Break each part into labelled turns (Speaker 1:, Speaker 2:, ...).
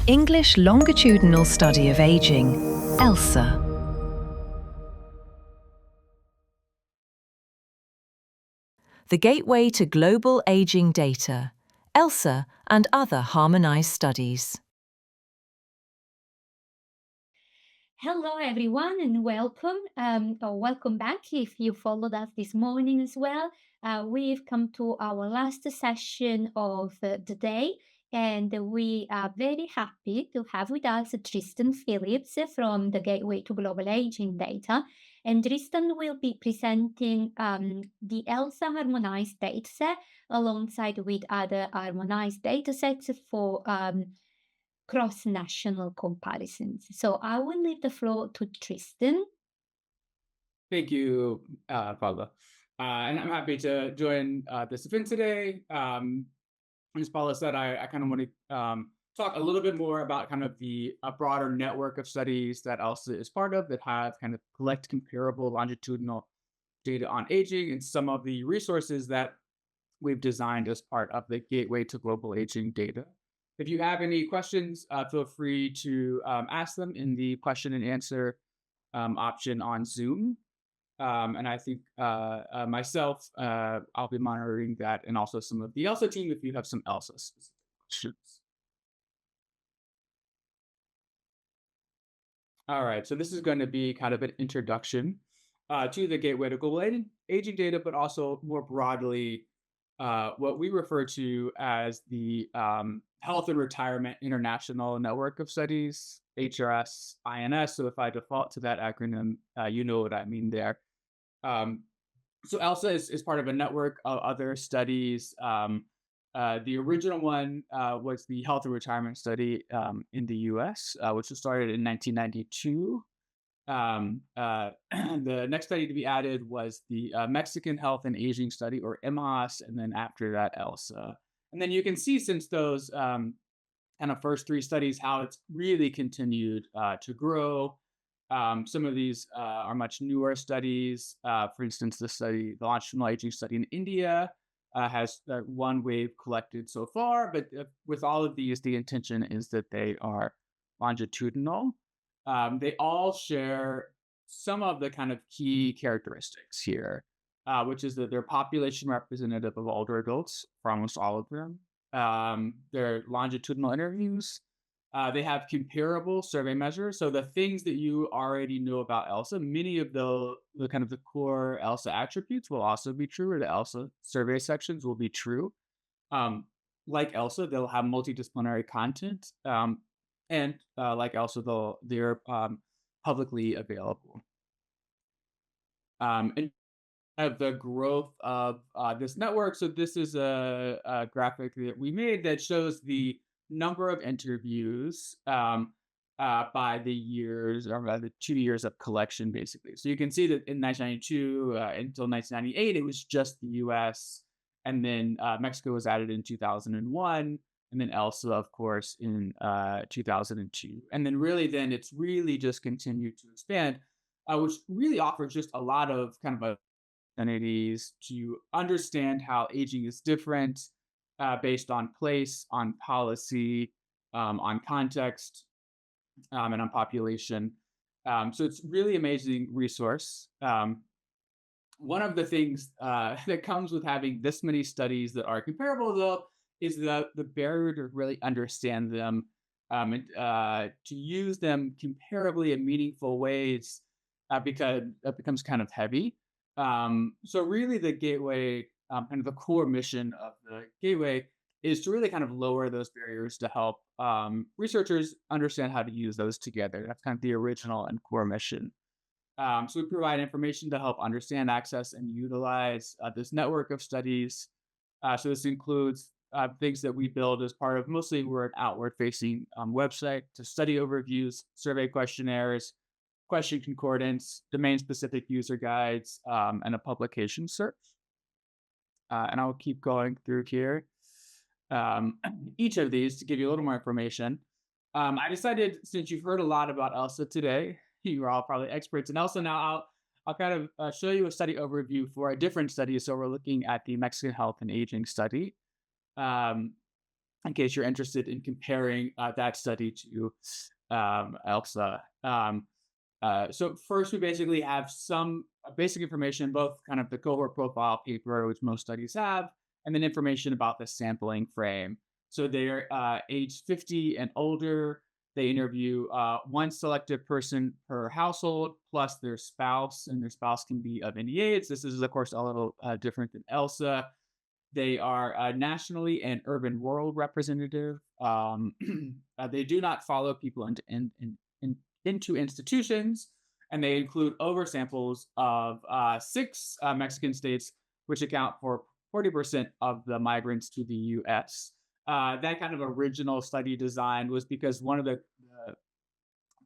Speaker 1: English Longitudinal Study of Aging, ELSA. The Gateway to Global Aging Data, ELSA and other harmonized studies.
Speaker 2: Hello, everyone, and welcome, or welcome back if you followed us this morning as well. We've come to our last session of the day, and we are very happy to have with us Tristan Phillips from the Gateway to Global Aging Data. And Tristan will be presenting the ELSA harmonized dataset alongside with other harmonized datasets for cross-national comparisons. So I will leave the floor to Tristan.
Speaker 3: Thank you, Paula. And I'm happy to join this event today. As Paula said, I kind of want to talk a little bit more about kind of the broader network of studies that ELSA is part of that have kind of collect comparable longitudinal data on aging and some of the resources that we've designed as part of the Gateway to Global Aging Data. If you have any questions, feel free to ask them in the question and answer option on Zoom. And I think myself, I'll be monitoring that, and also some of the ELSA team if you have some ELSA specific questions. All right, so this is going to be kind of an introduction to the Gateway to Global Aging Data, but also more broadly, what we refer to as the Health and Retirement International Network of Studies, HRS-INS. So if I default to that acronym, you know what I mean there. So ELSA is part of a network of other studies. The original one was the Health and Retirement Study in the US, which was started in 1992. The next study to be added was the Mexican Health and Aging Study, or EMAS, and then after that, ELSA. And then you can see since those kind of first three studies how it's really continued to grow. Some of these are much newer studies. For instance, the longitudinal aging study in India has one wave collected so far, but with all of these, the intention is that they are longitudinal. They all share some of the kind of key characteristics here, which is that they're population representative of older adults for almost all of them. They're longitudinal interviews. They have comparable survey measures. So the things that you already know about ELSA, many of the kind of the core ELSA attributes will also be true, or the ELSA survey sections will be true. Like ELSA, they'll have multidisciplinary content. And like ELSA, they're publicly available. And of the growth of this network. So this is a graphic that we made that shows the number of interviews by the years, or by the 2 years of collection, basically. So you can see that in 1992 until 1998, it was just the US, and then Mexico was added in 2001, and then ELSA, of course, in 2002. And then then it's really just continued to expand, which really offers just a lot of kind of opportunities to understand how aging is different based on place, on policy, on context, and on population. So it's really amazing resource. One of the things that comes with having this many studies that are comparable, though, is the barrier to really understand them and to use them comparably in meaningful ways, because it becomes kind of heavy. So really the Gateway, kind of the core mission of the Gateway is to really kind of lower those barriers to help researchers understand how to use those together. That's kind of the original and core mission. So we provide information to help understand, access, and utilize this network of studies. So this includes things that we build as part of, mostly we're an outward-facing website, to study overviews, survey questionnaires, question concordance, domain-specific user guides, and a publication search. And I'll keep going through here. Each of these to give you a little more information. I decided, since you've heard a lot about ELSA today, you are all probably experts in ELSA now, I'll kind of show you a study overview for a different study. So we're looking at the Mexican Health and Aging Study. in case you're interested in comparing that study to ELSA. So first, we basically have some basic information, both kind of the cohort profile paper, which most studies have, and then information about the sampling frame. So they're age 50 and older. They interview one selected person per household plus their spouse, and their spouse can be of any age. This is, of course, a little different than ELSA. They are nationally and urban rural representative. They do not follow people into institutions, and they include oversamples of six Mexican states, which account for 40% of the migrants to the US. That kind of original study design was because one of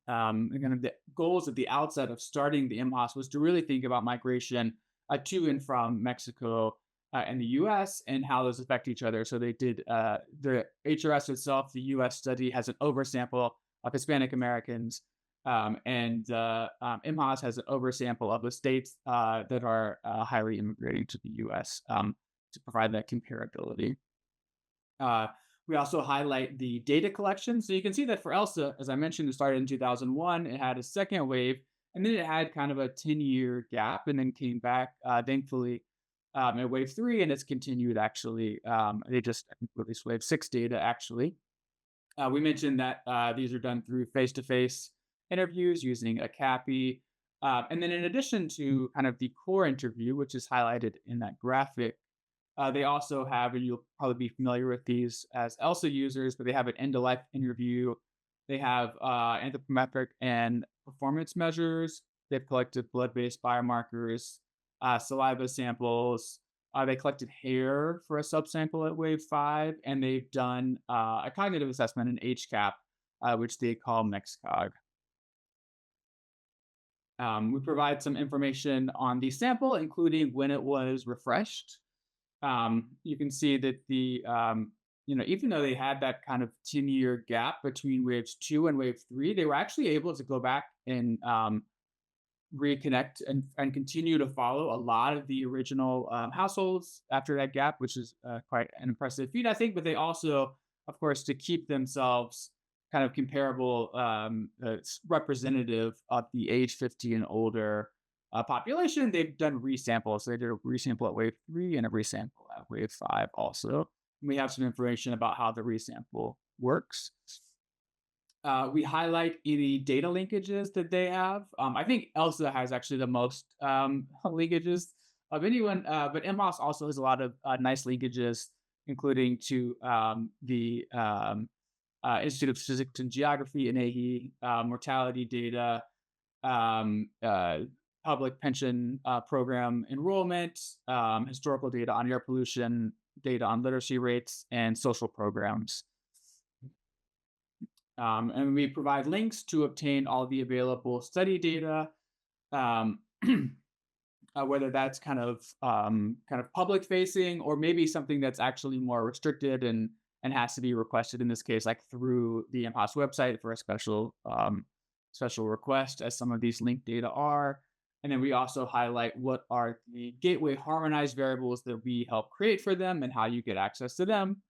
Speaker 3: kind of the goals at the outset of starting the MHAS was to really think about migration to and from Mexico and the US and how those affect each other. So they did the HRS itself, the US study has an oversample of Hispanic Americans, and MHAS has an oversample of the states that are highly immigrating to the US to provide that comparability. Uh, we also highlight the data collection. So you can see that for ELSA, as I mentioned, it started in 2001. It had a second wave, and then it had kind of a 10-year gap and then came back, thankfully, at wave three, and it's continued actually. They just I think, released wave six data actually. We mentioned that these are done through face-to-face interviews using a CAPI. And then in addition to kind of the core interview, which is highlighted in that graphic, they also have, and you'll probably be familiar with these as ELSA users, but they have an end-of-life interview. They have anthropometric and performance measures. They've collected blood-based biomarkers, saliva samples. They collected hair for a subsample at wave five, and they've done a cognitive assessment, an HCAP, which they call MEXCOG. We provide some information on the sample, including when it was refreshed. You can see that even though they had that kind of 10-year gap between waves two and wave three, they were actually able to go back and reconnect and continue to follow a lot of the original households after that gap, which is quite an impressive feat, I think. But they also, of course, to keep themselves kind of comparable, representative of the age 50 and older population, they've done resamples. So they did a resample at wave three and a resample at wave five also. And we have some information about how the resample works. We highlight the data linkages that they have. I think ELSA has actually the most linkages of anyone, but MHAS also has a lot of nice linkages, including to the Institute of Physics and Geography, INEGI, mortality data, public pension program enrollment, historical data on air pollution, data on literacy rates, and social programs. And we provide links to obtain all the available study data, whether that's kind of public facing or maybe something that's actually more restricted and has to be requested in this case, like through the MHAS website for a special request, as some of these linked data are. And then we also highlight what are the gateway harmonized variables that we help create for them and how you get access to them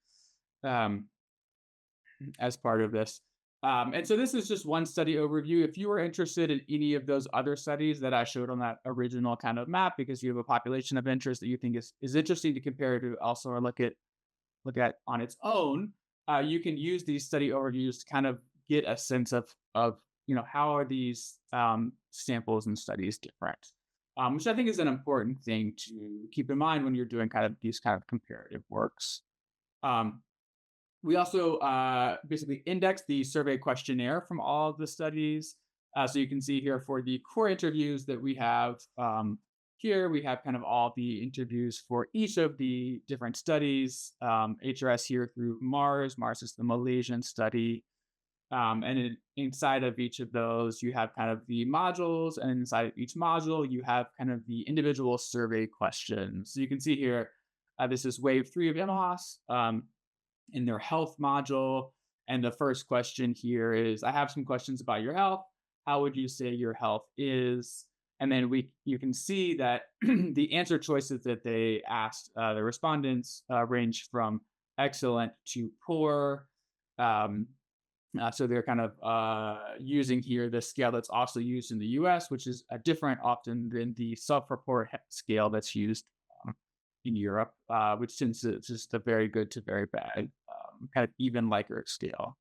Speaker 3: as part of this. And so this is just one study overview. If you are interested in any of those other studies that I showed on that original kind of map, because you have a population of interest that you think is interesting to compare to also or look at on its own, you can use these study overviews to kind of get a sense of how are these samples and studies different, which I think is an important thing to keep in mind when you're doing kind of these kind of comparative works. We also basically index the survey questionnaire from all of the studies. So you can see here for the core interviews that we have here, we have kind of all the interviews for each of the different studies. HRS here through Mars. Mars is the Malaysian study. And inside of each of those, you have kind of the modules, and inside of each module, you have kind of the individual survey questions. So you can see here, this is wave three of MHAS. In their health module. And the first question here is, I have some questions about your health. How would you say your health is? And then you can see that the answer choices that they asked the respondents range from excellent to poor. Um, so they're kind of using here the scale that's also used in the US, which is different often than the self-report scale that's used in Europe, which tends to just a very good to very bad, kind of even Likert scale.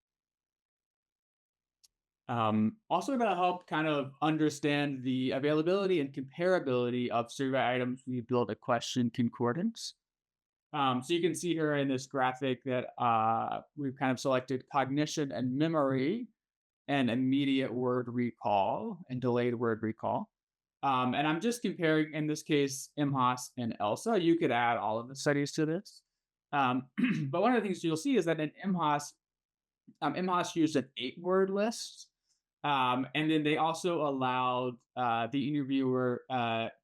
Speaker 3: Also to help kind of understand the availability and comparability of survey items, we built a question concordance. So you can see here in this graphic that we've kind of selected cognition and memory and immediate word recall and delayed word recall. And I'm just comparing, in this case, MHAS and ELSA. You could add all of the studies to this. But one of the things you'll see is that in MHAS used an 8-word list. And then they also allowed the interviewer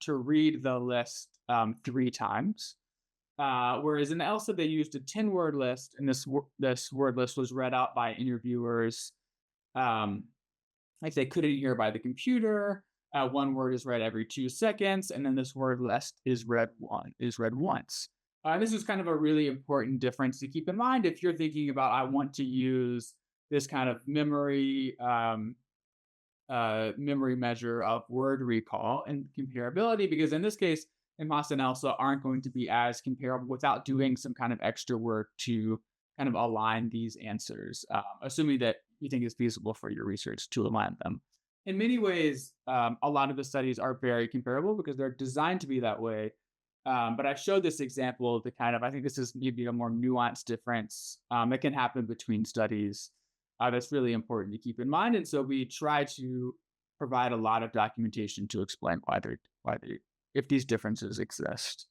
Speaker 3: to read the list 3 times. Whereas in ELSA, they used a 10-word list, and this word list was read out by interviewers. Like they couldn't hear by the computer. One word is read every 2 seconds, and then this word list is read once. This is kind of a really important difference to keep in mind if you're thinking about I want to use this kind of memory measure of word recall and comparability, because in this case, MHAS and ELSA aren't going to be as comparable without doing some kind of extra work to kind of align these answers, assuming that you think it's feasible for your research to align them. In many ways, a lot of the studies are very comparable because they're designed to be that way. But I showed this example to kind of, I think this is maybe a more nuanced difference that can happen between studies that's really important to keep in mind. And so we try to provide a lot of documentation to explain if these differences exist.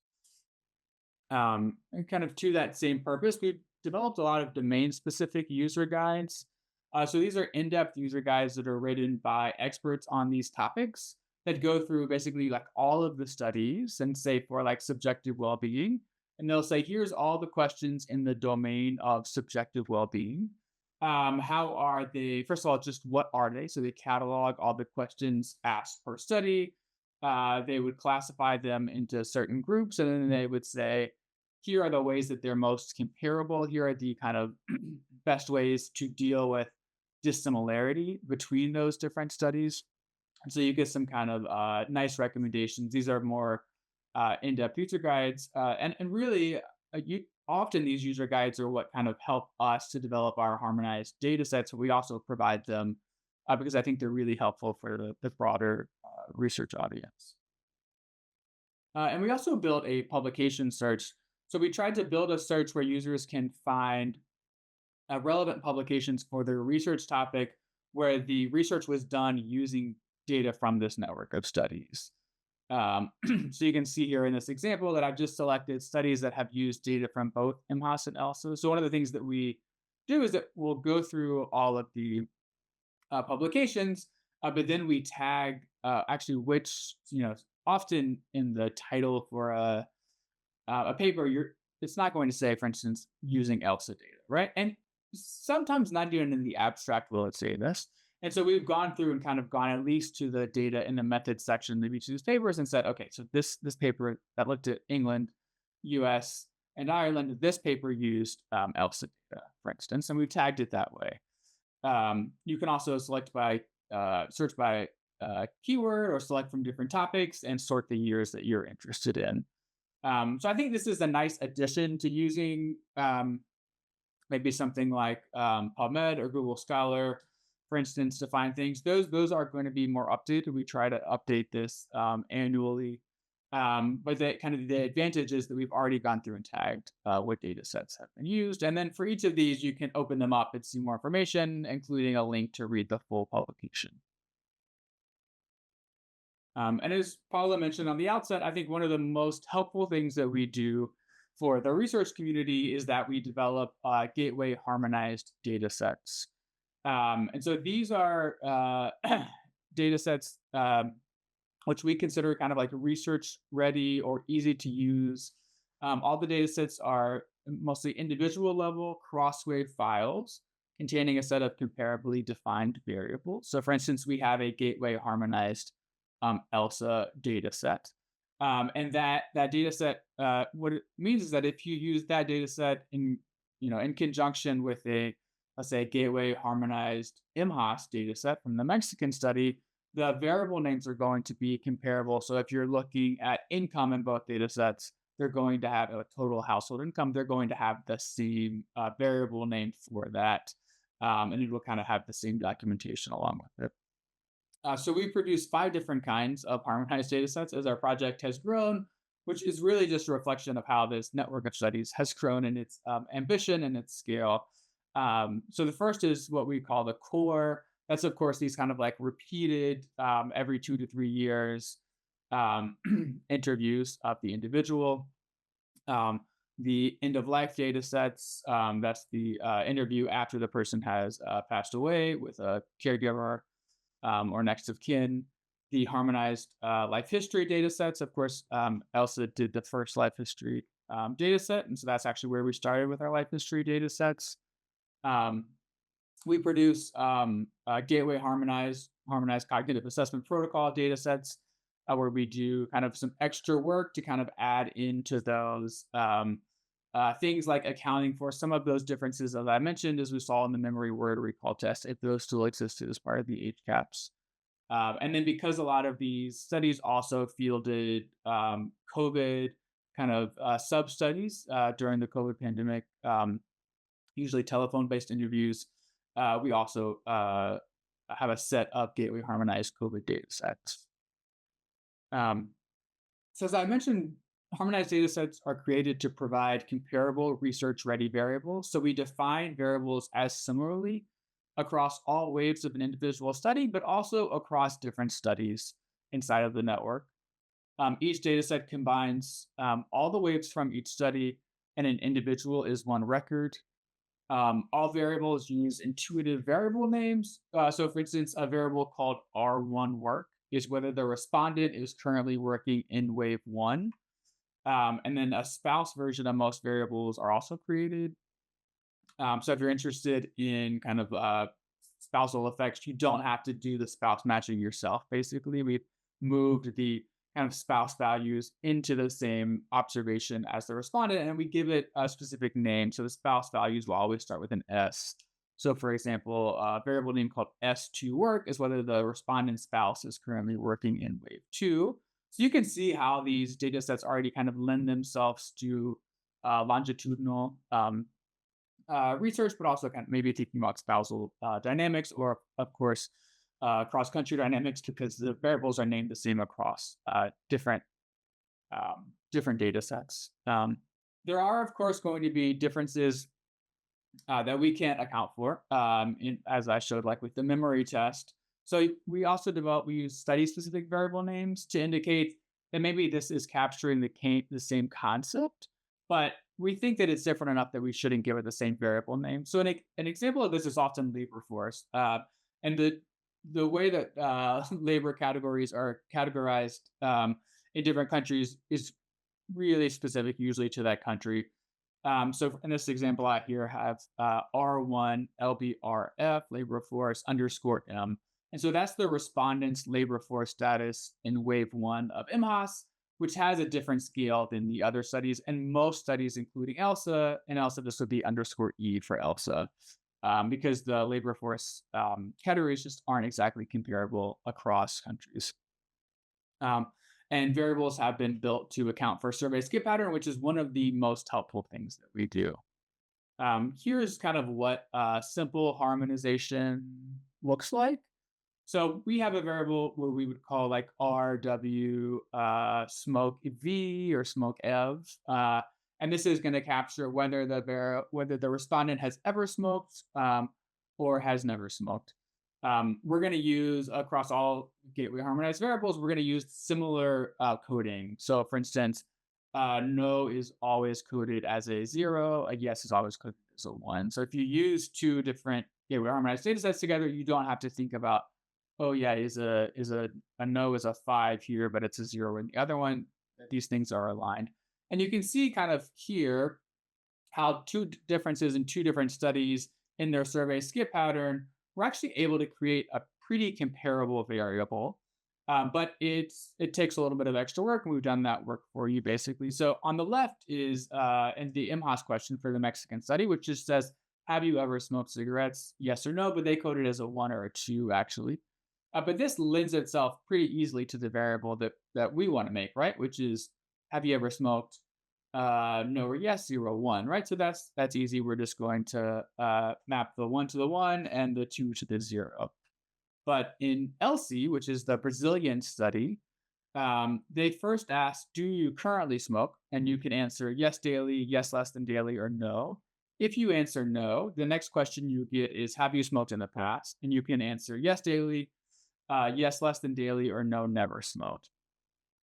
Speaker 3: And kind of to that same purpose, we've developed a lot of domain-specific user guides. So these are in-depth user guides that are written by experts on these topics that go through basically like all of the studies and say for like subjective well-being. And they'll say, here's all the questions in the domain of subjective well-being. How are they? First of all, just what are they? So they catalog all the questions asked per study. They would classify them into certain groups, and then they would say, here are the ways that they're most comparable. Here are the kind of best ways to deal with dissimilarity between those different studies. And so you get some kind of nice recommendations. These are more in-depth user guides, and really, often these user guides are what kind of help us to develop our harmonized data sets. We also provide them because I think they're really helpful for the broader research audience. And we also built a publication search. So we tried to build a search where users can find relevant publications for their research topic where the research was done using data from this network of studies. So you can see here in this example that I've just selected studies that have used data from both MHAS and ELSA. So one of the things that we do is that we'll go through all of the publications, but then we tag actually which, often in the title for a paper, it's not going to say, for instance, using ELSA data, right? And sometimes not even in the abstract will it say this. And so we've gone through and kind of gone at least to the data in the methods section of each of these papers and said, okay, so this paper that looked at England, US, and Ireland, this paper used ELSA data, for instance, and we've tagged it that way. You can also select by search by keyword or select from different topics and sort the years that you're interested in. So I think this is a nice addition to using maybe something like PubMed or Google Scholar, for instance, to find things. Those are going to be more updated. We try to update this annually. But the advantage is that we've already gone through and tagged what data sets have been used. And then for each of these, you can open them up and see more information, including a link to read the full publication. And as Paula mentioned on the outset, I think one of the most helpful things that we do for the research community is that we develop gateway harmonized data sets. And so these are data sets which we consider kind of like research ready or easy to use. All the data sets are mostly individual level cross-wave files containing a set of comparably defined variables. So for instance, we have a gateway harmonized ELSA data set. And that data set, what it means is that if you use that data set in in conjunction with let's say, gateway harmonized MHAS data set from the Mexican study, the variable names are going to be comparable. So if you're looking at income in both data sets, they're going to have a total household income. They're going to have the same variable name for that. And it will kind of have the same documentation along with it. So we produced 5 different kinds of harmonized data sets as our project has grown, which is really just a reflection of how this network of studies has grown in its ambition and its scale. So the first is what we call the core. That's, of course, these kind of like repeated every 2 to 3 years interviews of the individual. The end of life data sets, that's the interview after the person has passed away with a caregiver or next of kin. The harmonized life history data sets, of course, ELSA did the first life history data set. And so that's actually where we started with our life history data sets. Um, we produce gateway harmonized cognitive assessment protocol data sets where we do kind of some extra work to kind of add into those things like accounting for some of those differences, as I mentioned, as we saw in the memory word recall test, if those still existed as part of the HCAPS. And then because a lot of these studies also fielded COVID kind of sub studies during the COVID pandemic, usually telephone based interviews, we also have a set of gateway harmonized COVID data sets. So as I mentioned, harmonized data sets are created to provide comparable research-ready variables. So we define variables as similarly across all waves of an individual study, but also across different studies inside of the network. Each data set combines all the waves from each study, and an individual is one record. All variables use intuitive variable names. So for instance, a variable called R1 work is whether the respondent is currently working in wave 1. And then a spouse version of most variables are also created. So if you're interested in kind of spousal effects, you don't have to do the spouse matching yourself. Basically, we've moved the kind of spouse values into the same observation as the respondent, and we give it a specific name. So the spouse values will always start with an S. So for example, a variable name called S2 work is whether the respondent spouse is currently working in wave 2. So you can see how these data sets already kind of lend themselves to longitudinal research, but also kind of maybe thinking about spousal dynamics or, of course, cross-country dynamics because the variables are named the same across different data sets. There are, of course, going to be differences that we can't account for, as I showed, like with the memory test. So we also we use study-specific variable names to indicate that maybe this is capturing the same concept, but we think that it's different enough that we shouldn't give it the same variable name. So an example of this is often labor force. And the way that labor categories are categorized in different countries is really specific, usually to that country. So in this example, I here have R1 LBRF labor force underscore M. And so that's the respondent's labor force status in wave 1 of MHAS, which has a different scale than the other studies. And most studies, including ELSA, and ELSA, this would be underscore E for ELSA, because the labor force categories just aren't exactly comparable across countries. And variables have been built to account for survey skip pattern, which is one of the most helpful things that we do. Here's kind of what simple harmonization looks like. So we have a variable where we would call like RW smoke V or smoke EV. And this is going to capture whether the respondent has ever smoked or has never smoked. We're going to use across all gateway harmonized variables, we're going to use similar coding. So for instance, no is always coded as a 0, a yes is always coded as a 1. So if you use 2 different gateway harmonized data sets together, you don't have to think about, oh yeah, is a no is a 5 here, but it's a 0 in the other one. These things are aligned. And you can see kind of here how 2 differences in 2 different studies in their survey skip pattern, we're actually able to create a pretty comparable variable. But it takes a little bit of extra work, and we've done that work for you basically. So on the left is and the MHAS question for the Mexican study, which just says, "Have you ever smoked cigarettes? Yes or no?" But they code it as a one or a two actually. But this lends itself pretty easily to the variable that we want to make, right? Which is, have you ever smoked? No or yes, 0, 1, right? So that's easy. We're just going to map the one to the one and the two to the zero. But in ELSI, which is the Brazilian study, they first ask, "Do you currently smoke?" And you can answer yes daily, yes less than daily, or no. If you answer no, the next question you get is, "Have you smoked in the past?" And you can answer yes daily, yes less than daily, or no never smoked.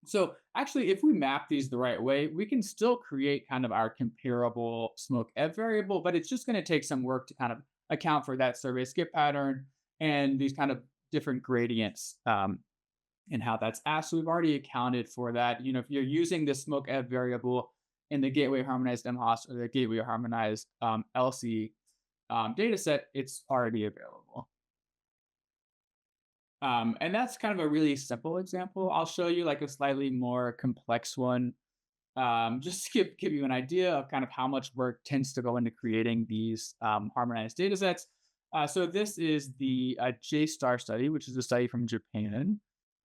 Speaker 3: So actually, if we map these the right way, we can still create kind of our comparable smoke ev variable, but it's just going to take some work to kind of account for that survey skip pattern and these kind of different gradients and how that's asked. So we've already accounted for that. You know, if you're using the smoke ev variable in the gateway harmonized MHOS or the gateway harmonized LC data set, it's already available. And that's kind of a really simple example. I'll show you like a slightly more complex one, just to give you an idea of kind of how much work tends to go into creating these harmonized data sets. So this is the JSTAR study, which is a study from Japan.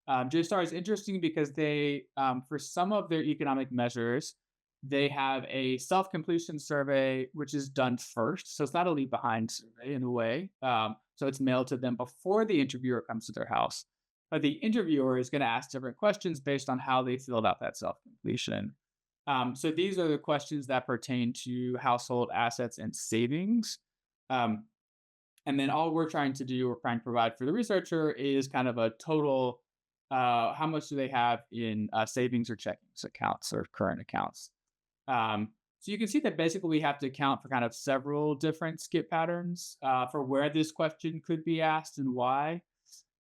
Speaker 3: JSTAR is interesting because they, for some of their economic measures, they have a self-completion survey, which is done first. So it's not a leave behind survey in a way. So it's mailed to them before the interviewer comes to their house. But the interviewer is going to ask different questions based on how they feel about that self-completion. So these are the questions that pertain to household assets and savings. Um, and then all we're trying to do, we're trying to provide for the researcher is kind of a total, how much do they have in savings or checkings accounts or current accounts. So you can see that basically we have to account for kind of several different skip patterns for where this question could be asked and why.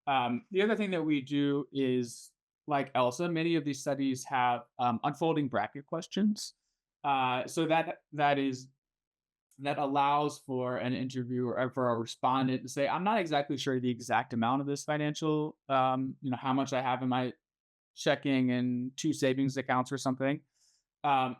Speaker 3: The other thing that we do is, like ELSA, many of these studies have unfolding bracket questions. So that allows for an interviewer or for a respondent to say, "I'm not exactly sure the exact amount of this financial, how much I have in my checking and two savings accounts or something," um,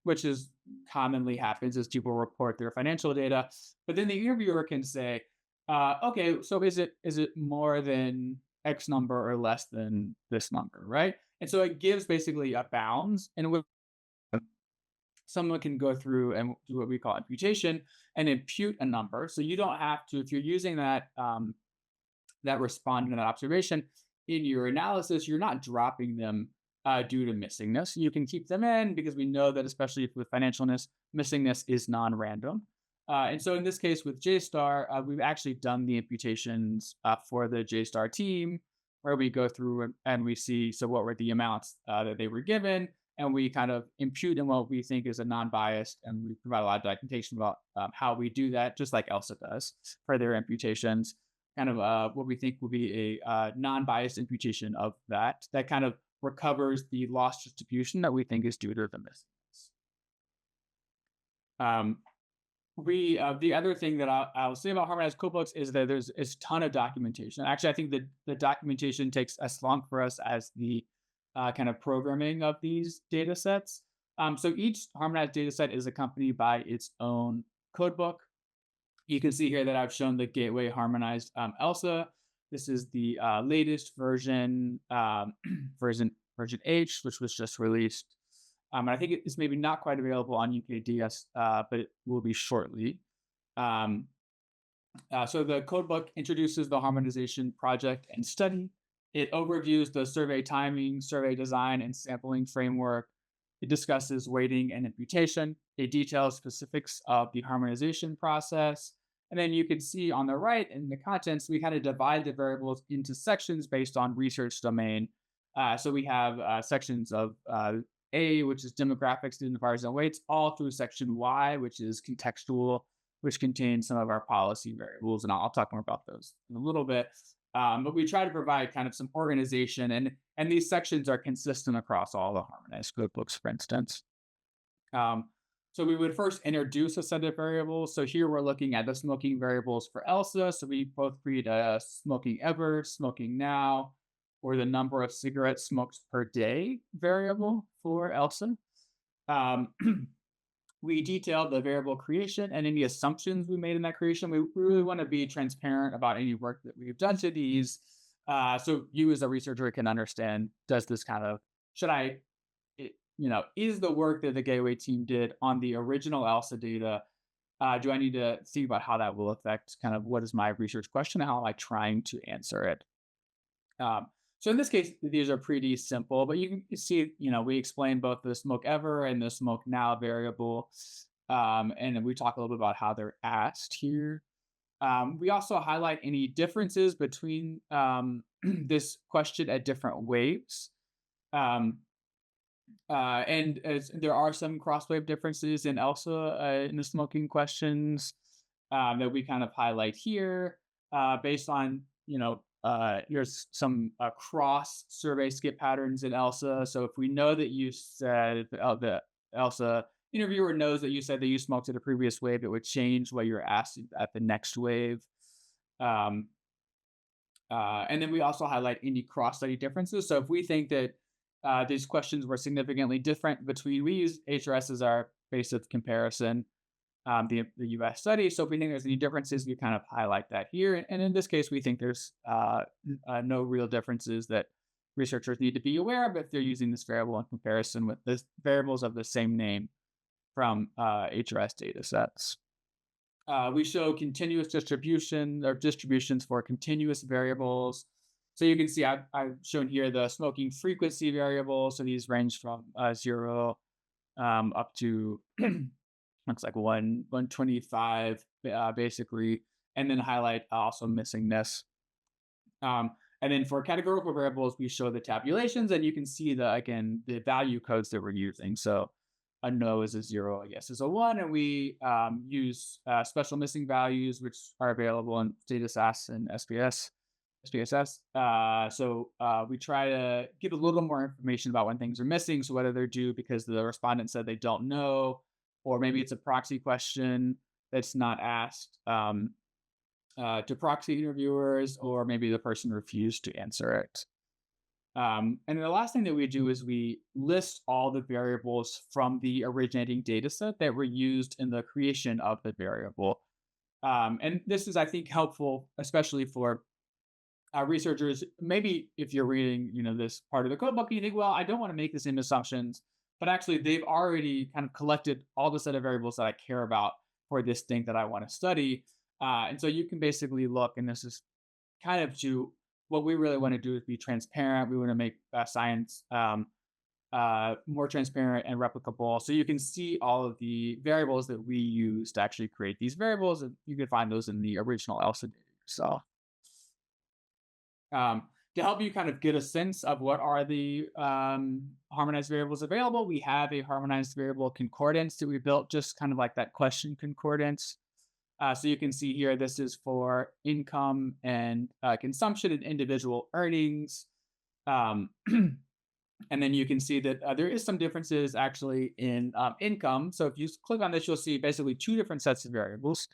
Speaker 3: which is commonly happens as people report their financial data. But then the interviewer can say, "Okay, so is it more than X number or less than this number, right?" And so it gives basically a bounds, and someone can go through and do what we call imputation and impute a number. So you don't have to, if you're using that responding to that observation in your analysis, you're not dropping them due to missingness. You can keep them in because we know that, especially with financialness, missingness is non-random. And so in this case with JSTAR, we've actually done the imputations for the JSTAR team, where we go through and we see, so what were the amounts that they were given, and we kind of impute in what we think is a non-biased, and we provide a lot of documentation about how we do that, just like ELSA does for their imputations. Kind of what we think will be a non-biased imputation of that kind of recovers the loss distribution that we think is due to the missingness. We The other thing that I'll say about harmonized codebooks is that there's a ton of documentation. Actually, I think that the documentation takes as long for us as the kind of programming of these data sets. So each harmonized data set is accompanied by its own codebook. You can see here that I've shown the gateway harmonized ELSA. This is the latest version, version H, which was just released. And I think it's maybe not quite available on UKDS, but it will be shortly. Um, so the codebook introduces the harmonization project and study. It overviews the survey timing, survey design, and sampling framework. It discusses weighting and imputation. It details specifics of the harmonization process. And then you can see on the right in the contents, we kind of divide the variables into sections based on research domain. So we have sections of A, which is demographics, identifiers, and weights, all through section Y, which is contextual, which contains some of our policy variables. And I'll talk more about those in a little bit. But we try to provide kind of some organization, and these sections are consistent across all the harmonized codebooks, for instance. So we would first introduce a set of variables. So here we're looking at the smoking variables for ELSA. So we both create a smoking ever, smoking now, or the number of cigarette smokes per day variable for ELSA. Um, we detailed the variable creation and any assumptions we made in that creation. We really want to be transparent about any work that we've done to these. So you as a researcher can understand, does this kind of, should I, is the work that the Gateway team did on the original ELSA data, do I need to think about how that will affect kind of what is my research question and how am I trying to answer it? So in this case, these are pretty simple, but you can see, we explain both the smoke ever and the smoke now variable. And we talk a little bit about how they're asked here. We also highlight any differences between this question at different waves. Um, and as there are some cross-wave differences in ELSA in the smoking questions that we kind of highlight here based on, here's some cross survey skip patterns in ELSA. So if we know that you said the ELSA interviewer knows that you said that you smoked at a previous wave, it would change what you're asked at the next wave. Um, and then we also highlight any cross-study differences. So if we think that these questions were significantly different between, we use HRS as our base of comparison, the US study. So if we think there's any differences, we kind of highlight that here. And in this case, we think there's no real differences that researchers need to be aware of if they're using this variable in comparison with the variables of the same name from HRS data sets. We show continuous distribution or distributions for continuous variables. So you can see I've shown here the smoking frequency variable. So these range from 0 up to looks like 125 basically, and then highlight also missingness. And then for categorical variables, we show the tabulations, and you can see the value codes that we're using. So a no is a 0, a yes is a 1, and we use special missing values, which are available in DataSAS and SPSS. So we try to give a little more information about when things are missing. So whether they're due because the respondent said they don't know, or maybe it's a proxy question that's not asked to proxy interviewers, or maybe the person refused to answer it. And the last thing that we do is we list all the variables from the originating data set that were used in the creation of the variable. And this is, I think, helpful, especially for researchers. Maybe if you're reading, this part of the code book, you think, well, I don't want to make the same assumptions, but actually they've already kind of collected all the set of variables that I care about for this thing that I want to study. And so you can basically look, and this is kind of to what we really want to do is be transparent. We want to make science more transparent and replicable. So you can see all of the variables that we use to actually create these variables, and you can find those in the original ELSA data yourself. To help you kind of get a sense of what are the harmonized variables available, we have a harmonized variable concordance that we built, just kind of like that question concordance. So you can see here, this is for income and consumption and individual earnings. And then you can see that there is some differences actually in income. So if you click on this, you'll see basically two different sets of variables.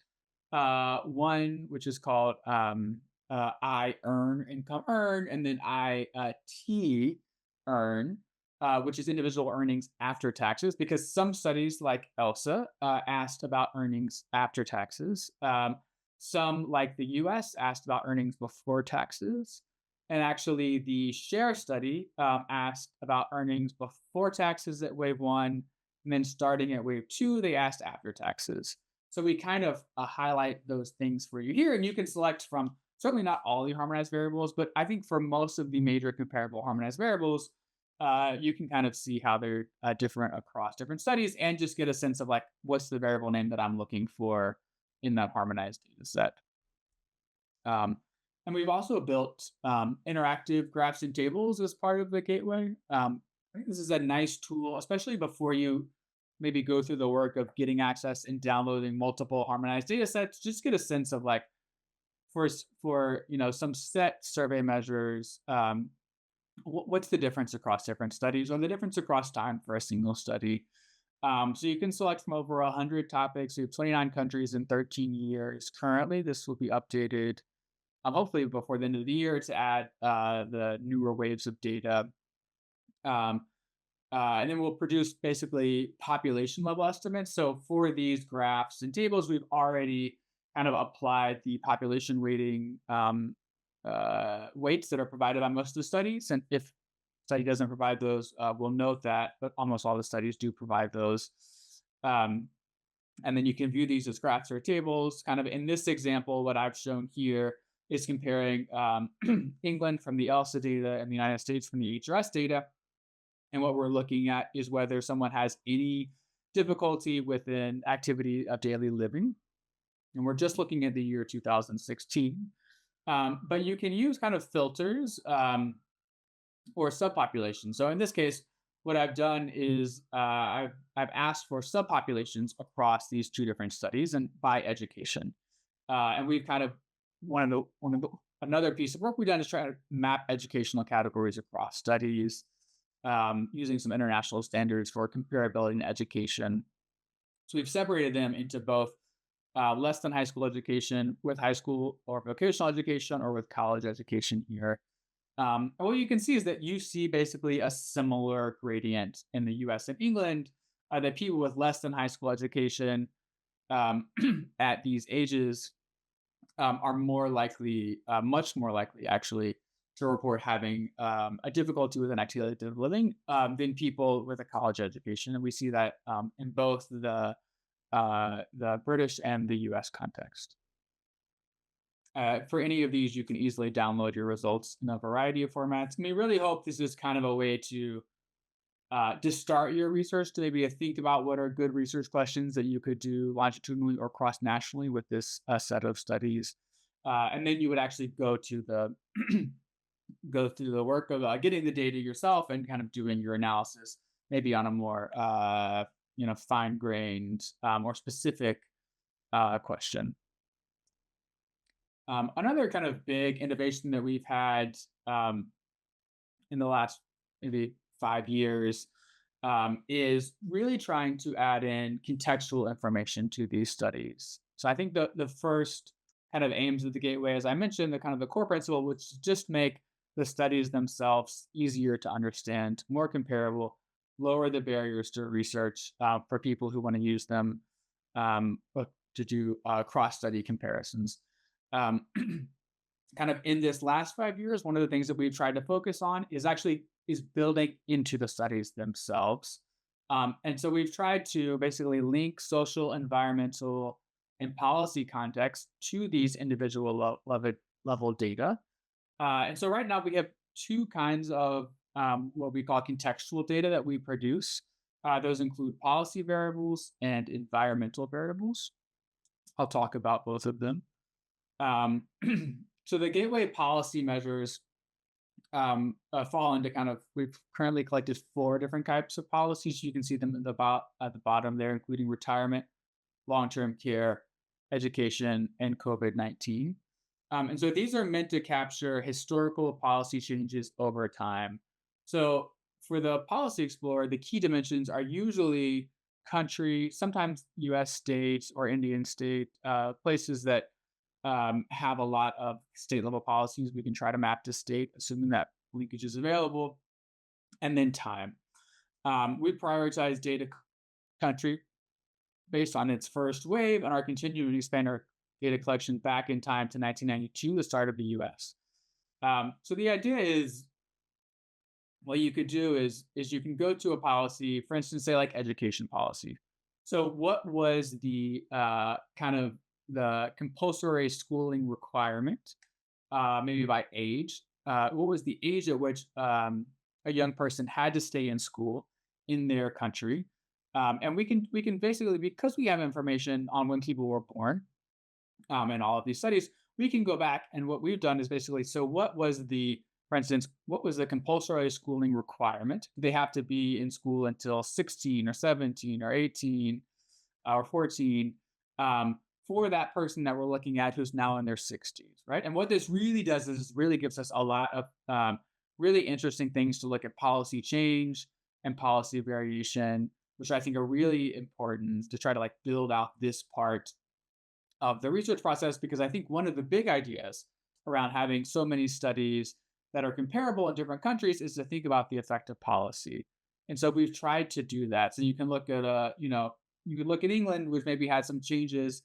Speaker 3: One, which is called I earn, income earn, and then T earn, which is individual earnings after taxes, because some studies like ELSA asked about earnings after taxes. Some, like the US, asked about earnings before taxes. And actually, the SHARE study asked about earnings before taxes at wave 1, and then starting at wave 2, they asked after taxes. So we kind of highlight those things for you here, and you can select from certainly not all the harmonized variables, but I think for most of the major comparable harmonized variables, you can kind of see how they're different across different studies, and just get a sense of like, what's the variable name that I'm looking for in that harmonized data set. And we've also built interactive graphs and tables as part of the Gateway. I think this is a nice tool, especially before you maybe go through the work of getting access and downloading multiple harmonized data sets. Just get a sense of like, for some set survey measures, what's the difference across different studies, or the difference across time for a single study. So you can select from over 100 topics. We have 29 countries in 13 years. Currently, this will be updated hopefully before the end of the year, to add the newer waves of data. Um, and then we'll produce basically population level estimates. So for these graphs and tables, we've already kind of applied the population weighting weights that are provided by most of the studies. And if study doesn't provide those, we'll note that, but almost all the studies do provide those. Um, and then you can view these as graphs or tables. Kind of in this example, what I've shown here is comparing England from the ELSA data and the United States from the HRS data. And what we're looking at is whether someone has any difficulty with an activity of daily living. And we're just looking at the year 2016. But you can use kind of filters or subpopulations. So in this case, what I've done is I've asked for subpopulations across these two different studies and by education. And we've kind of another piece of work we've done is try to map educational categories across studies using some international standards for comparability in education. So we've separated them into both less than high school education, with high school or vocational education, or with college education here. And what you can see is that you see basically a similar gradient in the US and England, that people with less than high school education at these ages are more likely, much more likely actually, to report having a difficulty with an activity of living than people with a college education. And we see that in both the British and the US context. For any of these, you can easily download your results in a variety of formats. And we really hope this is kind of a way to start your research, to maybe think about what are good research questions that you could do longitudinally or cross nationally with this set of studies. And then you would actually go to the go through the work of getting the data yourself and kind of doing your analysis, maybe on a more fine grained or specific question. Another kind of big innovation that we've had in the last maybe 5 years is really trying to add in contextual information to these studies. So I think the first kind of aims of the gateway, as I mentioned, the kind of the core principle, which is just make the studies themselves easier to understand, more comparable, lower the barriers to research for people who want to use them to do cross-study comparisons. Um, kind of in this last 5 years, one of the things that we've tried to focus on is building into the studies themselves. And so we've tried to basically link social, environmental, and policy context to these individual level data. And so right now we have two kinds of what we call contextual data that we produce. Those include policy variables and environmental variables. I'll talk about both of them. Um, so the gateway policy measures fall into we've currently collected 4 different types of policies. You can see them at the bottom there, including retirement, long-term care, education, and COVID-19. And so these are meant to capture historical policy changes over time. So for the Policy Explorer, the key dimensions are usually country, sometimes US states or Indian state, places that have a lot of state level policies. We can try to map to state, assuming that linkage is available, and then time. We prioritize data country based on its first wave and are continuing to expand our data collection back in time to 1992, the start of the US. So the idea is, what you could do is you can go to a policy, for instance, say like education policy. So what was the kind of the compulsory schooling requirement, maybe by age? What was the age at which a young person had to stay in school in their country? And we can basically, because we have information on when people were born, in all of these studies, we can go back, and what we've done is basically, so what was for instance, what was the compulsory schooling requirement? They have to be in school until 16 or 17 or 18 or 14 for that person that we're looking at who's now in their 60s, right? And what this really does is really gives us a lot of really interesting things to look at policy change and policy variation, which I think are really important to try to build out this part of the research process, because I think one of the big ideas around having so many studies that are comparable in different countries is to think about the effect of policy. And so we've tried to do that. So you can look at you could look at England, which maybe had some changes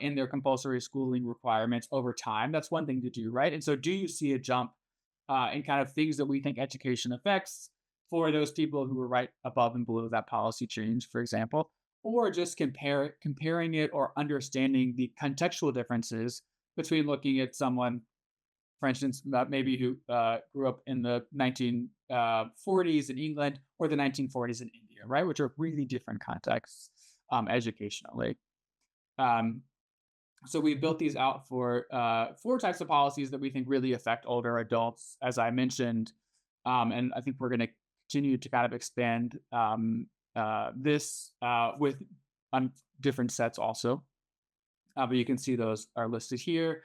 Speaker 3: in their compulsory schooling requirements over time. That's one thing to do, right? And so, do you see a jump in kind of things that we think education affects for those people who were right above and below that policy change, for example, or just comparing it or understanding the contextual differences between looking at someone, for instance, maybe who grew up in the 1940s in England or the 1940s in India, right, which are really different contexts educationally. Um, so we built these out for four types of policies that we think really affect older adults, as I mentioned, and I think we're going to continue to kind of expand this with on different sets also. But you can see those are listed here.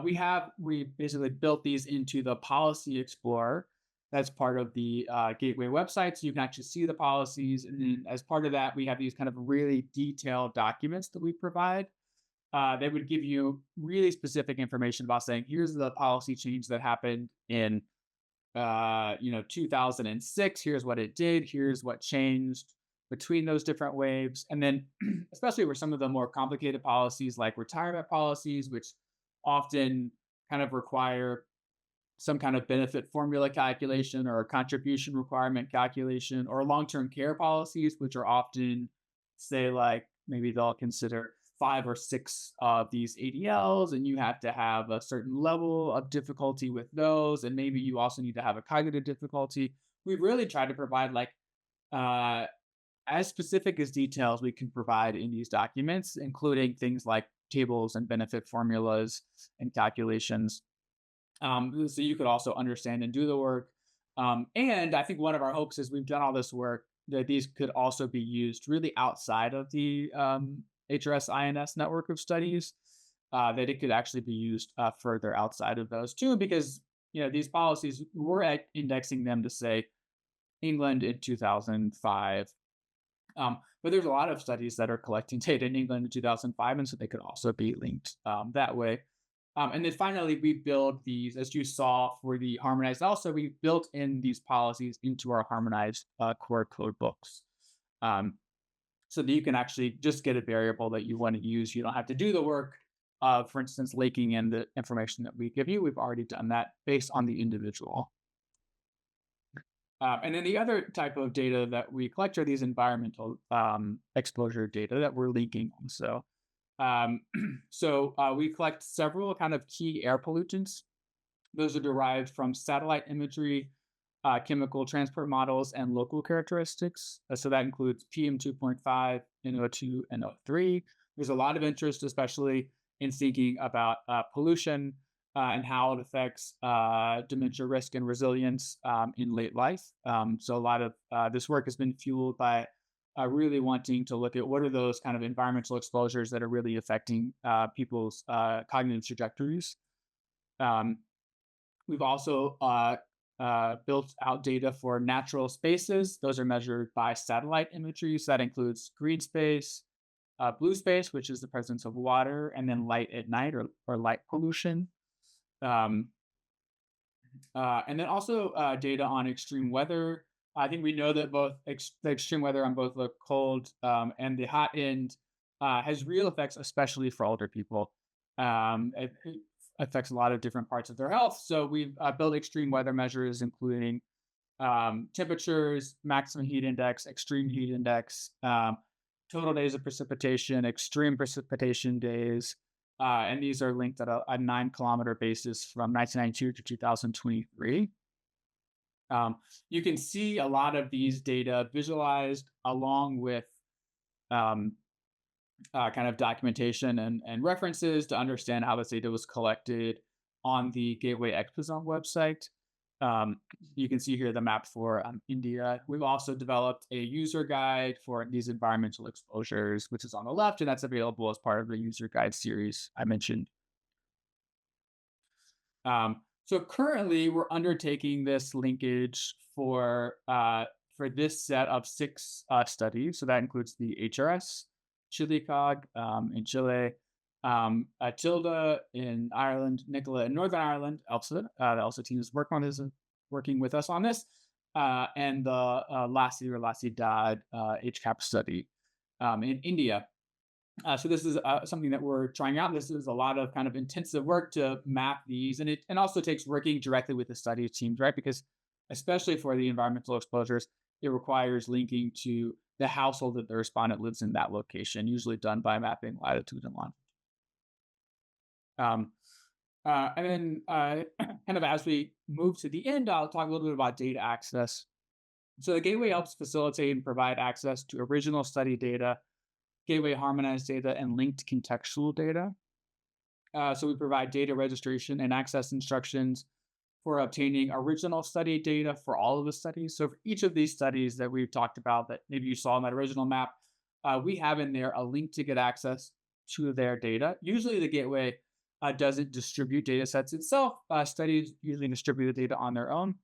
Speaker 3: We basically built these into the Policy Explorer. That's part of the Gateway website, so you can actually see the policies. And then, as part of that, we have these kind of really detailed documents that we provide. They would give you really specific information about saying, here's the policy change that happened in 2006. Here's what it did. Here's what changed between those different waves. And then, especially for some of the more complicated policies like retirement policies, which often kind of require some kind of benefit formula calculation or a contribution requirement calculation, or long-term care policies, which are often, say, like maybe they'll consider 5 or 6 of these ADLs, and you have to have a certain level of difficulty with those, and maybe you also need to have a cognitive difficulty. We really try to provide like uh, as specific as details we can provide in these documents, including things like tables and benefit formulas and calculations, so you could also understand and do the work. And I think one of our hopes is we've done all this work that these could also be used really outside of the HRS INS network of studies, that it could actually be used further outside of those too, because these policies, we're indexing them to say England in 2005. But there's a lot of studies that are collecting data in England in 2005, and so they could also be linked that way. And then finally, we build these, as you saw for the harmonized ELSA, we built in these policies into our harmonized core code books. So that you can actually just get a variable that you want to use. You don't have to do the work of, for instance, linking in the information that we give you. We've already done that based on the individual. And then the other type of data that we collect are these environmental exposure data that we're linking also. We collect several kind of key air pollutants. Those are derived from satellite imagery, chemical transport models, and local characteristics. So that includes PM2.5, NO2, and O3. There's a lot of interest, especially in thinking about pollution and how it affects dementia risk and resilience in late life. So a lot of this work has been fueled by really wanting to look at what are those kind of environmental exposures that are really affecting people's cognitive trajectories. We've also built out data for natural spaces. Those are measured by satellite imagery. So that includes green space, blue space, which is the presence of water, and then light at night or light pollution. And then also data on extreme weather. I think we know that both the extreme weather on both the cold and the hot end has real effects, especially for older people. It affects a lot of different parts of their health. So we've built extreme weather measures, including temperatures, maximum heat index, extreme heat index, total days of precipitation, extreme precipitation days. And these are linked at a 9-kilometer basis from 1992 to 2023. You can see a lot of these data visualized along with kind of documentation and references to understand how this data was collected on the Gateway Exposome website. You can see here the map for India. We've also developed a user guide for these environmental exposures, which is on the left, and that's available as part of the user guide series I mentioned. So currently, we're undertaking this linkage for this set of 6 studies. So that includes the HRS, ChileCog in Chile, Tilda in Ireland, Nicola in Northern Ireland, ELSA. The ELSA team is working with us on this, and the Lassie Dad HCAP study in India. So this is something that we're trying out. This is a lot of kind of intensive work to map these, and it and also takes working directly with the study teams, right? Because especially for the environmental exposures, it requires linking to the household that the respondent lives in that location, usually done by mapping latitude and longitude. Um, and then, kind of as we move to the end, I'll talk a little bit about data access. So the Gateway helps facilitate and provide access to original study data, Gateway harmonized data, and linked contextual data. So we provide data registration and access instructions for obtaining original study data for all of the studies. So for each of these studies that we've talked about that maybe you saw in that original map, we have in there a link to get access to their data. Usually the Gateway doesn't distribute data sets itself. Studies usually distribute the data on their own,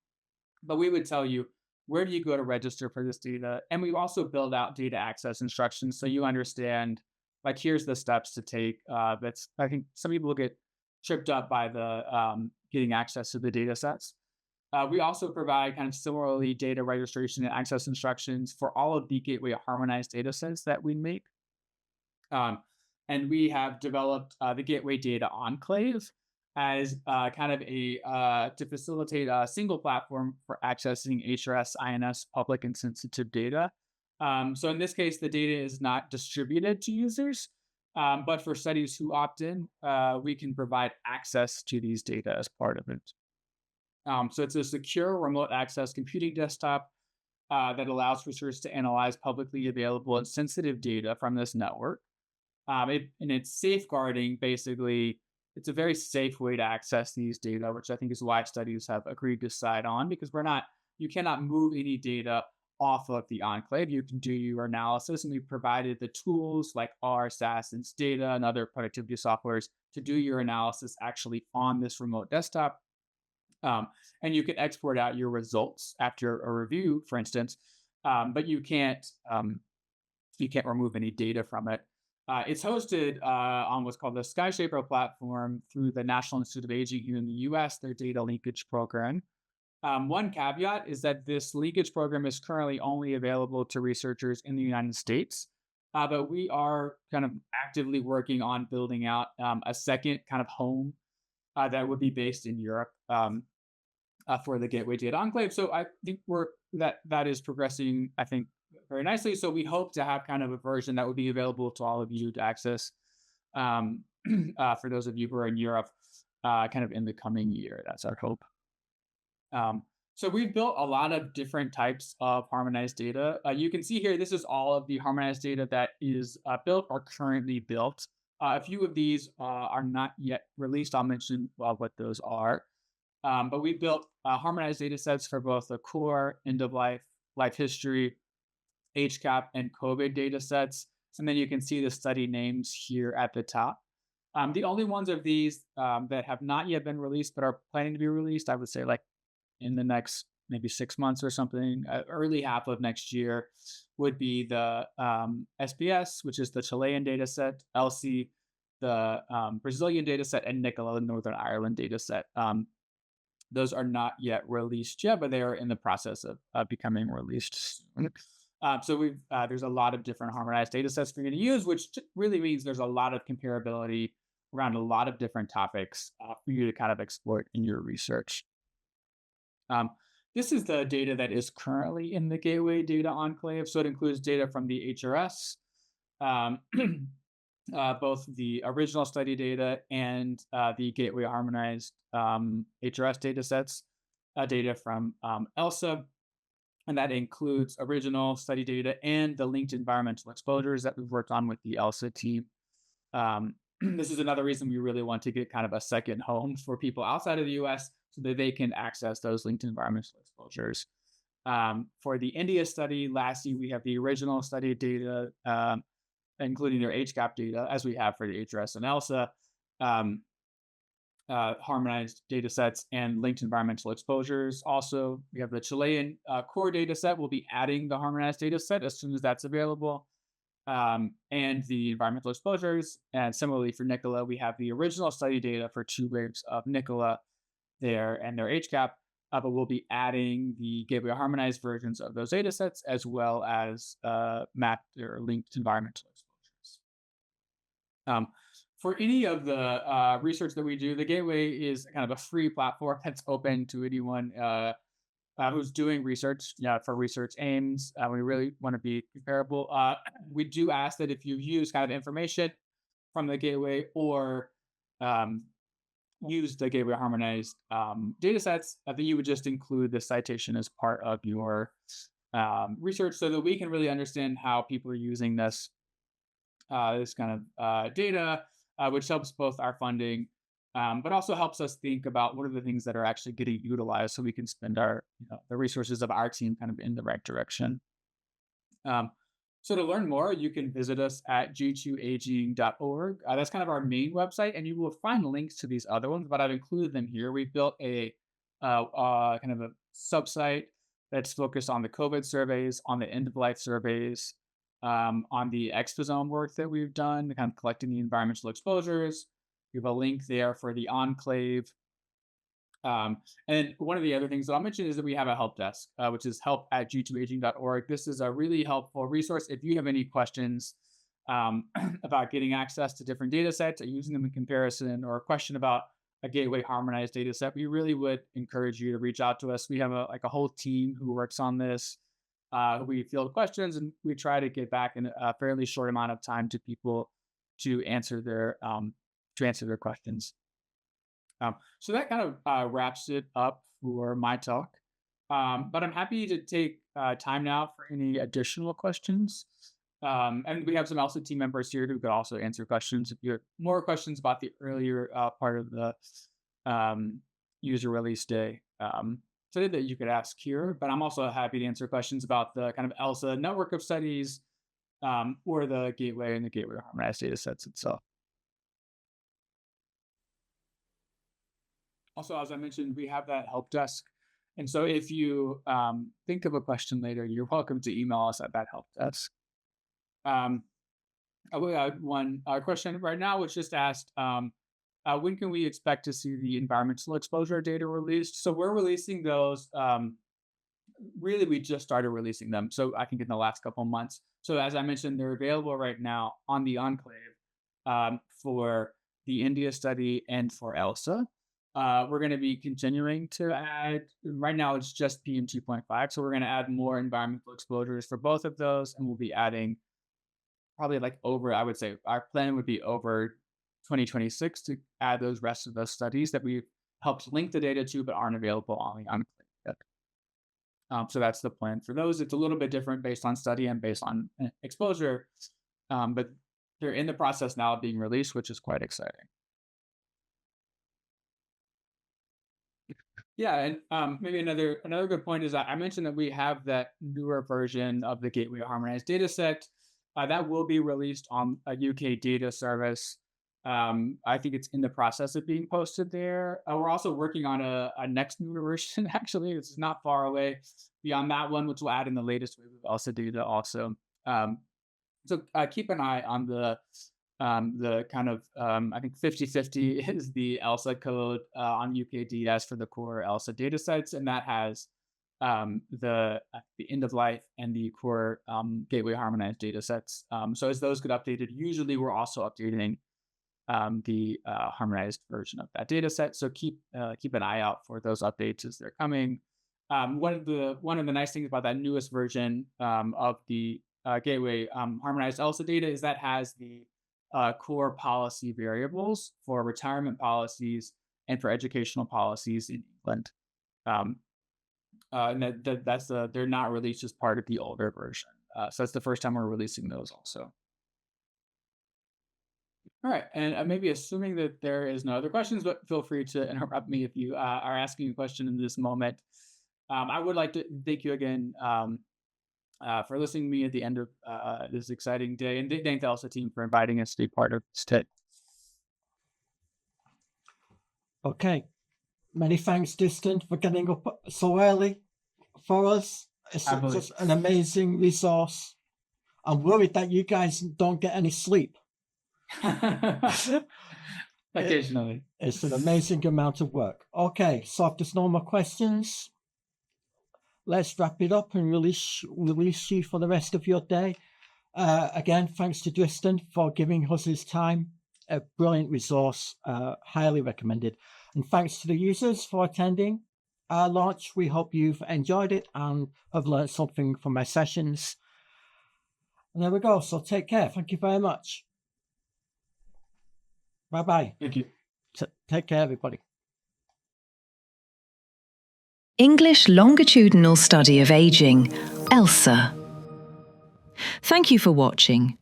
Speaker 3: but we would tell you where do you go to register for this data? And we also build out data access instructions so you understand, like, here's the steps to take. That's I think some people get tripped up by the getting access to the data sets. We also provide kind of similarly data registration and access instructions for all of the Gateway harmonized data sets that we make. Um, and we have developed the Gateway Data Enclave as kind of to facilitate a single platform for accessing HRS, INS, public and sensitive data. So in this case, the data is not distributed to users, but for studies who opt in, we can provide access to these data as part of it. So it's a secure remote access computing desktop that allows researchers to analyze publicly available and sensitive data from this network. And it's safeguarding, basically, it's a very safe way to access these data, which I think is why studies have agreed to side on, because you cannot move any data off of the enclave. You can do your analysis, and we provided the tools like R, SAS, and Data, and other productivity softwares to do your analysis actually on this remote desktop. And you can export out your results after a review, for instance, but you can't remove any data from it. It's hosted on what's called the Skyshaper platform through the National Institute of Aging here in the US, their data linkage program. One caveat is that this linkage program is currently only available to researchers in the United States, but we are kind of actively working on building out a second kind of home that would be based in Europe for the Gateway Data Enclave. So I think that is progressing, I think, very nicely. So we hope to have kind of a version that would be available to all of you to access for those of you who are in Europe, kind of in the coming year. That's our hope. So we've built a lot of different types of harmonized data. You can see here, this is all of the harmonized data that is built or currently built. A few of these are not yet released. I'll mention what those are. But we built harmonized data sets for both the core, end of life, life history, HCAP, and COVID data sets. And then you can see the study names here at the top. The only ones of these that have not yet been released but are planning to be released, I would say, like in the next maybe 6 months or something, early half of next year, would be the SBS, which is the Chilean data set, ELSA, the Brazilian data set, and Nicola, the Northern Ireland data set. Those are not yet released yet, but they are in the process of becoming released soon. So there's a lot of different harmonized data sets for you to use, which really means there's a lot of comparability around a lot of different topics for you to kind of exploit in your research. This is the data that is currently in the Gateway Data Enclave. So it includes data from the HRS, both the original study data and the Gateway harmonized HRS data sets, data from ELSA, and that includes original study data and the linked environmental exposures that we've worked on with the ELSA team. This is another reason we really want to get kind of a second home for people outside of the US so that they can access those linked environmental exposures. For the India study, lastly, we have the original study data, including their HCAP data, as we have for the HRS and ELSA, harmonized data sets and linked environmental exposures. Also, we have the Chilean core data set. We'll be adding the harmonized data set as soon as that's available. and the environmental exposures. And similarly for Nicola, we have the original study data for 2 waves of Nicola there and their HCAP, but we'll be adding the Gateway harmonized versions of those data sets as well as mapped or linked environmental exposures. For any of the research that we do, the Gateway is kind of a free platform that's open to anyone who's doing research for research aims. We really want to be comparable. We do ask that if you use kind of information from the Gateway or um, use the Gateway harmonized data sets, that you would just include the citation as part of your research so that we can really understand how people are using this kind of data, which helps both our funding, but also helps us think about what are the things that are actually getting utilized, so we can spend the resources of our team kind of in the right direction. So to learn more, you can visit us at g2aging.org. That's kind of our main website, and you will find links to these other ones, but I've included them here. We've built a kind of a subsite that's focused on the COVID surveys, on the end of life surveys, on the exposome work that we've done, kind of collecting the environmental exposures. We have a link there for the enclave. And one of the other things that I'll mention is that we have a help desk, which is help@g2aging.org. This is a really helpful resource if you have any questions about getting access to different data sets or using them in comparison, or a question about a Gateway harmonized data set. We really would encourage you to reach out to us. We have a whole team who works on this. We field questions and we try to get back in a fairly short amount of time to people to answer their questions. So that kind of wraps it up for my talk. But I'm happy to take time now for any additional questions. And we have some ELSA team members here who could also answer questions if you have more questions about the earlier part of the user release day. So that you could ask here, but I'm also happy to answer questions about the kind of ELSA network of studies, or the Gateway and the Gateway harmonized data sets itself. Also, as I mentioned, we have that help desk. And so if you think of a question later, you're welcome to email us at that help desk. We had one question right now, which just asked, when can we expect to see the environmental exposure data released? So we're releasing those. Really, we just started releasing them, so I think in the last couple of months. So as I mentioned, they're available right now on the Enclave for the India study and for ELSA. We're going to be continuing to add. Right now, it's just PM 2.5, so we're going to add more environmental exposures for both of those, and we'll be adding probably I would say our plan would be over 2026 to add those rest of those studies that we've helped link the data to but aren't available on the Enclave yet. So that's the plan for those. It's a little bit different based on study and based on exposure, but they're in the process now of being released, which is quite exciting. Yeah, and maybe another good point is I mentioned that we have that newer version of the Gateway harmonized data set that will be released on a UK data service. I think it's in the process of being posted there. We're also working on a next newer version. Actually, it's not far away beyond that one, which will add in the latest wave of ELSA data also. So keep an eye on the kind of, I think 5050 is the ELSA code on UKDS for the core ELSA data sets, and that has the end of life and the core Gateway harmonized data sets. So as those get updated, usually we're also updating the harmonized version of that data set. So keep an eye out for those updates as they're coming. One of the nice things about that newest version of the Gateway harmonized ELSA data is that has the core policy variables for retirement policies and for educational policies in England. And they're not released as part of the older version. So that's the first time we're releasing those also. All right, and maybe assuming that there is no other questions, but feel free to interrupt me if you are asking a question in this moment. I would like to thank you again for listening to me at the end of this exciting day, and thank the ELSA team for inviting us to be part of this TID.
Speaker 4: Okay, many thanks, Distant, for getting up so early for us. It's just an amazing resource. I'm worried that you guys don't get any sleep.
Speaker 3: Occasionally.
Speaker 4: It's an amazing amount of work. Okay, so if there's no more questions, let's wrap it up and release you for the rest of your day. Again, thanks to Tristan for giving us his time. A brilliant resource, highly recommended. And thanks to the users for attending our launch. We hope you've enjoyed it and have learned something from my sessions. And there we go. So take care. Thank you very much. Bye-bye.
Speaker 3: Thank you.
Speaker 4: Take care, everybody.
Speaker 1: English Longitudinal Study of Aging, ELSA. Thank you for watching.